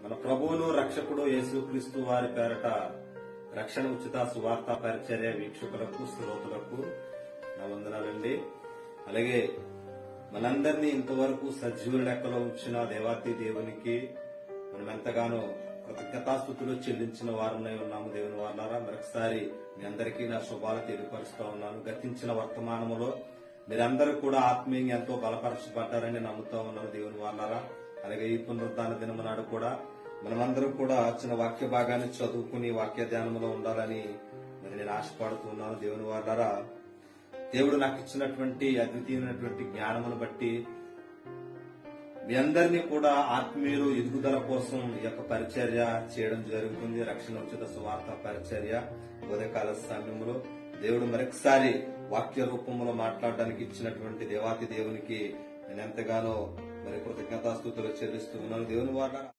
మన ప్రభువును రక్షకుడు యేసుక్రీస్తు వారి పేరట రక్షణ ఉచిత సువార్త పరిచర్య వీక్షకులకు శ్రోతలకు నా వందనాలండి. అలాగే మనందరినీ ఇంతవరకు సజీవుల లెక్కలో ఉంచిన దేవాతి దేవునికి మనం ఎంతగానో కృతజ్ఞతాస్తుతులు చెల్లించిన వారమై ఉన్నాము. దేవుని వారులారా, మరొకసారి మీ అందరికీ నా శుభాలు తెలియపరుస్తూ ఉన్నాను. గతించిన వర్తమానములో మీరందరూ కూడా ఆత్మీయంగా ఎంతో బలపరచబడ్డారని నమ్ముతా ఉన్నాను. దేవుని వారులారా, అలాగే ఈ పునరుద్ధాన దినము నాడు కూడా మనమందరం కూడా చిన్న వాక్య భాగాన్ని చదువుకుని వాక్య ధ్యానంలో ఉండాలని మరి నేను ఆశపడుతున్నాను. దేవుని వారులారా, దేవుడు నాకు ఇచ్చినటువంటి అద్వితీయమైనటువంటి జ్ఞానమును బట్టి మీ అందరినీ కూడా ఆత్మీయులు ఎదుగుదల కోసం ఈ యొక్క పరిచర్య చేయడం జరుగుతుంది. రక్షణ ఉచిత సువార్త పరిచర్య ఉదయకాల సమయంలో దేవుడు మరొకసారి వాక్య రూపంలో మాట్లాడడానికి ఇచ్చినటువంటి దేవాతి దేవునికి నేను ఎంతగానో మరి కృతజ్ఞతాస్తుతులు చెల్లిస్తూ ఉన్నాను. దేవుని వారులారా,